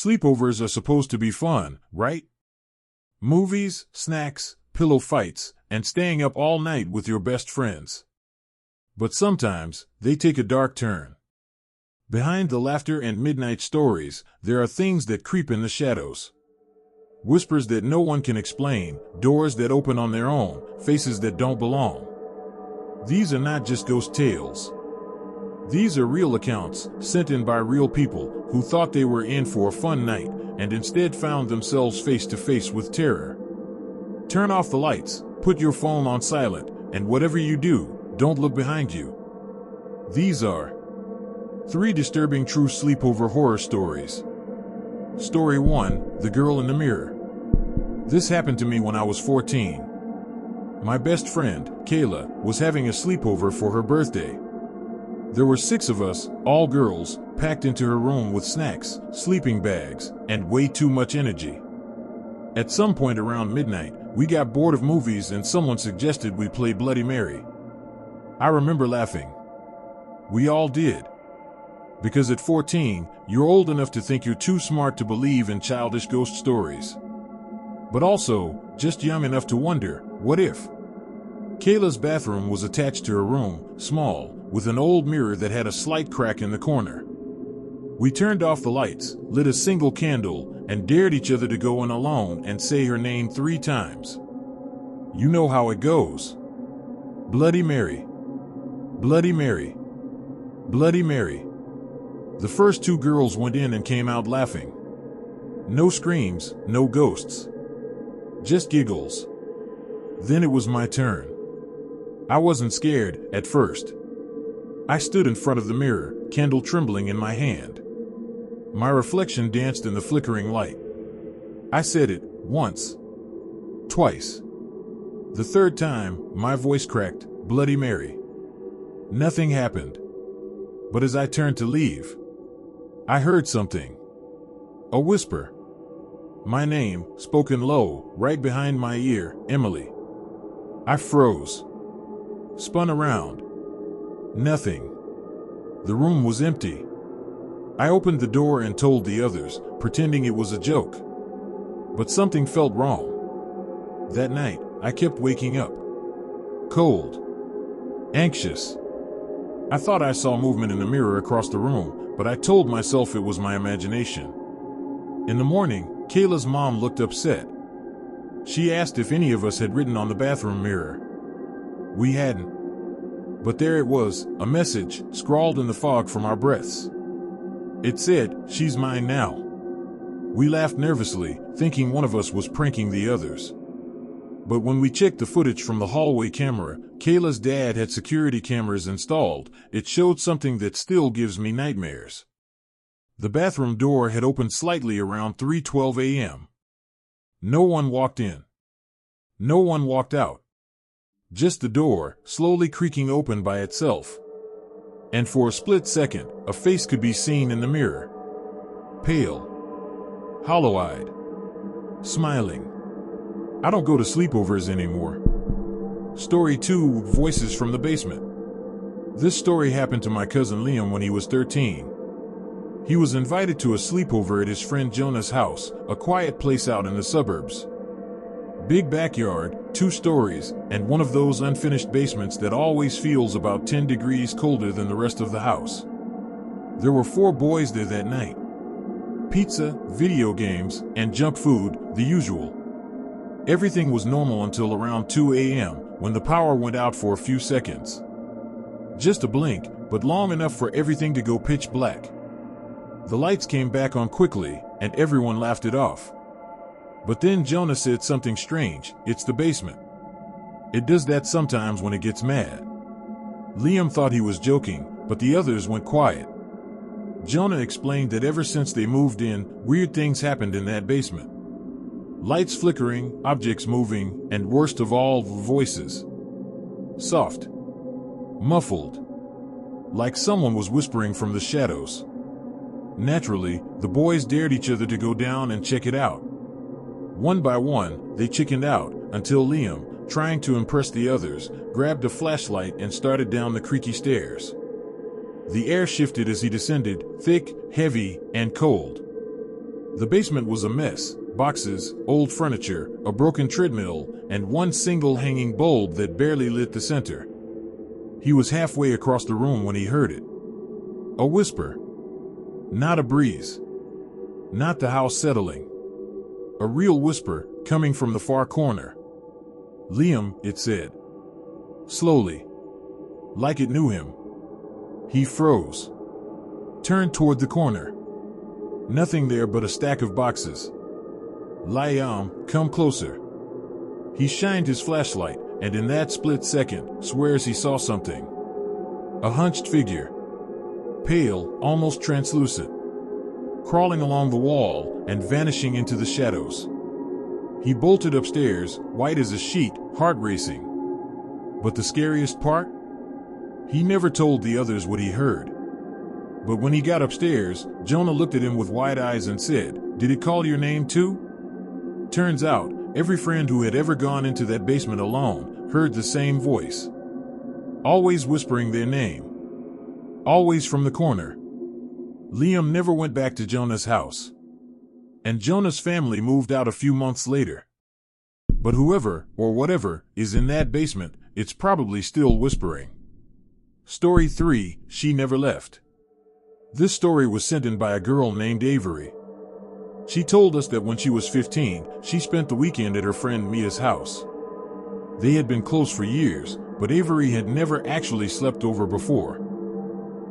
Sleepovers are supposed to be fun, right? Movies, snacks, pillow fights, and staying up all night with your best friends. But sometimes, they take a dark turn. Behind the laughter and midnight stories, there are things that creep in the shadows. Whispers that no one can explain, doors that open on their own, faces that don't belong. These are not just ghost tales. These are real accounts, sent in by real people, who thought they were in for a fun night, and instead found themselves face to face with terror. Turn off the lights, put your phone on silent, and whatever you do, don't look behind you. These are 3 disturbing true sleepover horror stories. Story 1, The Girl in the Mirror. This happened to me when I was 14. My best friend, Kayla, was having a sleepover for her birthday. There were 6 of us, all girls, packed into her room with snacks, sleeping bags, and way too much energy. At some point around midnight, we got bored of movies and someone suggested we play Bloody Mary. I remember laughing. We all did. Because at 14, you're old enough to think you're too smart to believe in childish ghost stories. But also, just young enough to wonder, what if? Kayla's bathroom was attached to her room, small, with an old mirror that had a slight crack in the corner. We turned off the lights, lit a single candle, and dared each other to go in alone and say her name 3 times. You know how it goes. Bloody Mary. Bloody Mary. Bloody Mary. The first 2 girls went in and came out laughing. No screams, no ghosts. Just giggles. Then it was my turn. I wasn't scared, at first. I stood in front of the mirror, candle trembling in my hand. My reflection danced in the flickering light. I said it, once. Twice. The 3rd time, my voice cracked, Bloody Mary. Nothing happened. But as I turned to leave, I heard something. A whisper. My name, spoken low, right behind my ear, Emily. I froze. Spun around. Nothing. The room was empty. I opened the door and told the others, pretending it was a joke. But something felt wrong. That night, I kept waking up. Cold. Anxious. I thought I saw movement in the mirror across the room, but I told myself it was my imagination. In the morning, Kayla's mom looked upset. She asked if any of us had written on the bathroom mirror. We hadn't. But there it was, a message, scrawled in the fog from our breaths. It said, "She's mine now." We laughed nervously, thinking one of us was pranking the others. But when we checked the footage from the hallway camera, Kayla's dad had security cameras installed. It showed something that still gives me nightmares. The bathroom door had opened slightly around 3:12 a.m. No one walked in. No one walked out. Just the door, slowly creaking open by itself. And for a split second, a face could be seen in the mirror. Pale. Hollow-eyed. Smiling. I don't go to sleepovers anymore. Story 2, Voices from the Basement. This story happened to my cousin Liam when he was 13. He was invited to a sleepover at his friend Jonah's house, a quiet place out in the suburbs. Big backyard, 2 stories, and one of those unfinished basements that always feels about 10 degrees colder than the rest of the house. There were 4 boys there that night. Pizza, video games, and junk food, the usual. Everything was normal until around 2 a.m., when the power went out for a few seconds. Just a blink, but long enough for everything to go pitch black. The lights came back on quickly, and everyone laughed it off. But then Jonah said something strange. It's the basement. It does that sometimes when it gets mad. Liam thought he was joking, but the others went quiet. Jonah explained that ever since they moved in, weird things happened in that basement. Lights flickering, objects moving, and worst of all, voices. Soft. Muffled. Like someone was whispering from the shadows. Naturally, the boys dared each other to go down and check it out. One by one, they chickened out, until Liam, trying to impress the others, grabbed a flashlight and started down the creaky stairs. The air shifted as he descended, thick, heavy, and cold. The basement was a mess: boxes, old furniture, a broken treadmill, and one single hanging bulb that barely lit the center. He was halfway across the room when he heard it. A whisper. Not a breeze. Not the house settling. A real whisper, coming from the far corner. "Liam," it said. Slowly. Like it knew him. He froze. Turned toward the corner. Nothing there but a stack of boxes. "Liam, come closer." He shined his flashlight, and in that split second, swears he saw something. A hunched figure. Pale, almost translucent. Crawling along the wall and vanishing into the shadows. He bolted upstairs, white as a sheet, heart racing. But the scariest part? He never told the others what he heard. But when he got upstairs, Jonah looked at him with wide eyes and said, "Did it call your name too?" Turns out, every friend who had ever gone into that basement alone heard the same voice. Always whispering their name. Always from the corner. Liam never went back to Jonah's house. And Jonah's family moved out a few months later. But whoever, or whatever, is in that basement, it's probably still whispering. Story 3, She Never Left. This story was sent in by a girl named Avery. She told us that when she was 15, she spent the weekend at her friend Mia's house. They had been close for years, but Avery had never actually slept over before.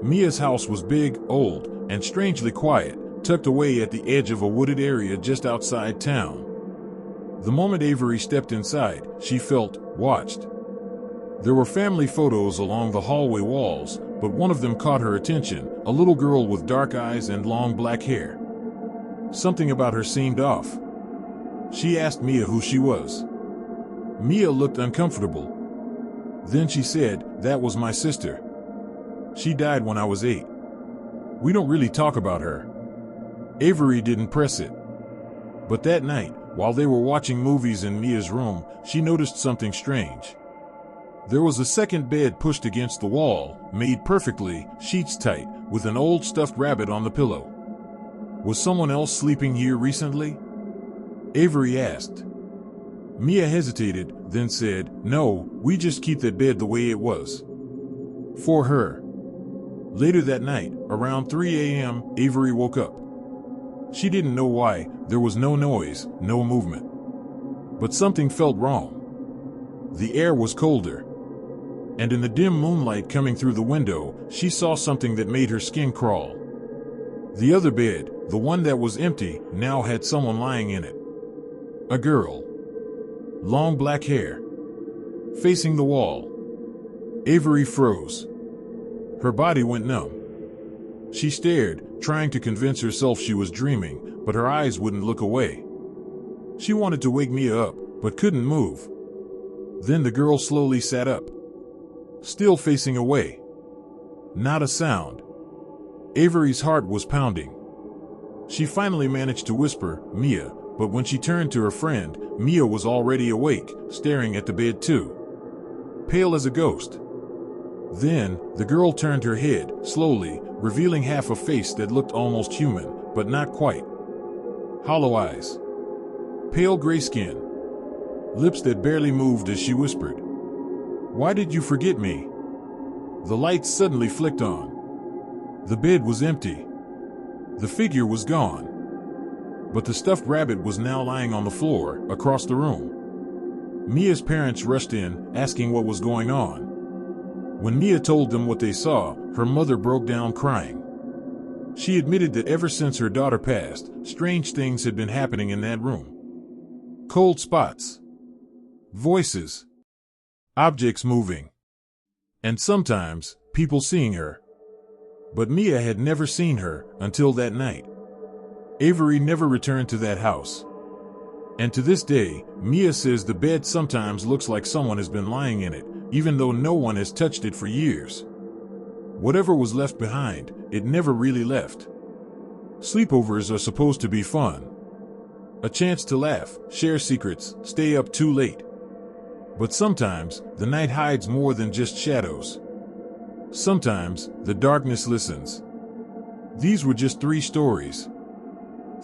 Mia's house was big, old, and strangely quiet, tucked away at the edge of a wooded area just outside town. The moment Avery stepped inside, she felt watched. There were family photos along the hallway walls, but one of them caught her attention, a little girl with dark eyes and long black hair. Something about her seemed off. She asked Mia who she was. Mia looked uncomfortable. Then she said, "That was my sister. She died when I was 8. We don't really talk about her." Avery didn't press it. But that night, while they were watching movies in Mia's room, she noticed something strange. There was a second bed pushed against the wall, made perfectly, sheets tight, with an old stuffed rabbit on the pillow. Was someone else sleeping here recently? Avery asked. Mia hesitated, then said, "No, we just keep that bed the way it was." For her. Later that night, around 3 a.m., Avery woke up. She didn't know why. There was no noise, no movement. But something felt wrong. The air was colder. And in the dim moonlight coming through the window, she saw something that made her skin crawl. The other bed, the one that was empty, now had someone lying in it. A girl. Long black hair. Facing the wall. Avery froze. Her body went numb. She stared, trying to convince herself she was dreaming, but her eyes wouldn't look away. She wanted to wake Mia up, but couldn't move. Then the girl slowly sat up. Still facing away. Not a sound. Avery's heart was pounding. She finally managed to whisper, "Mia," but when she turned to her friend, Mia was already awake, staring at the bed too. Pale as a ghost. Then, the girl turned her head, slowly, revealing half a face that looked almost human, but not quite. Hollow eyes. Pale gray skin. Lips that barely moved as she whispered, "Why did you forget me?" The lights suddenly flicked on. The bed was empty. The figure was gone. But the stuffed rabbit was now lying on the floor, across the room. Mia's parents rushed in, asking what was going on. When Mia told them what they saw, her mother broke down crying. She admitted that ever since her daughter passed, strange things had been happening in that room. Cold spots. Voices. Objects moving. And sometimes, people seeing her. But Mia had never seen her, until that night. Avery never returned to that house. And to this day, Mia says the bed sometimes looks like someone has been lying in it, even though no one has touched it for years. Whatever was left behind, it never really left. Sleepovers are supposed to be fun. A chance to laugh, share secrets, stay up too late. But sometimes, the night hides more than just shadows. Sometimes, the darkness listens. These were just 3 stories.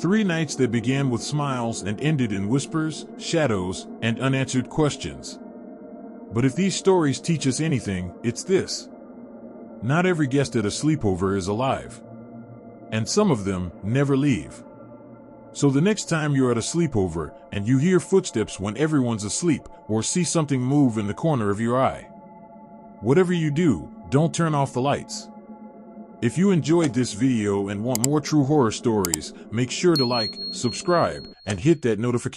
3 nights that began with smiles and ended in whispers, shadows, and unanswered questions. But if these stories teach us anything, it's this. Not every guest at a sleepover is alive. And some of them never leave. So the next time you're at a sleepover and you hear footsteps when everyone's asleep or see something move in the corner of your eye, whatever you do, don't turn off the lights. If you enjoyed this video and want more true horror stories, make sure to like, subscribe, and hit that notification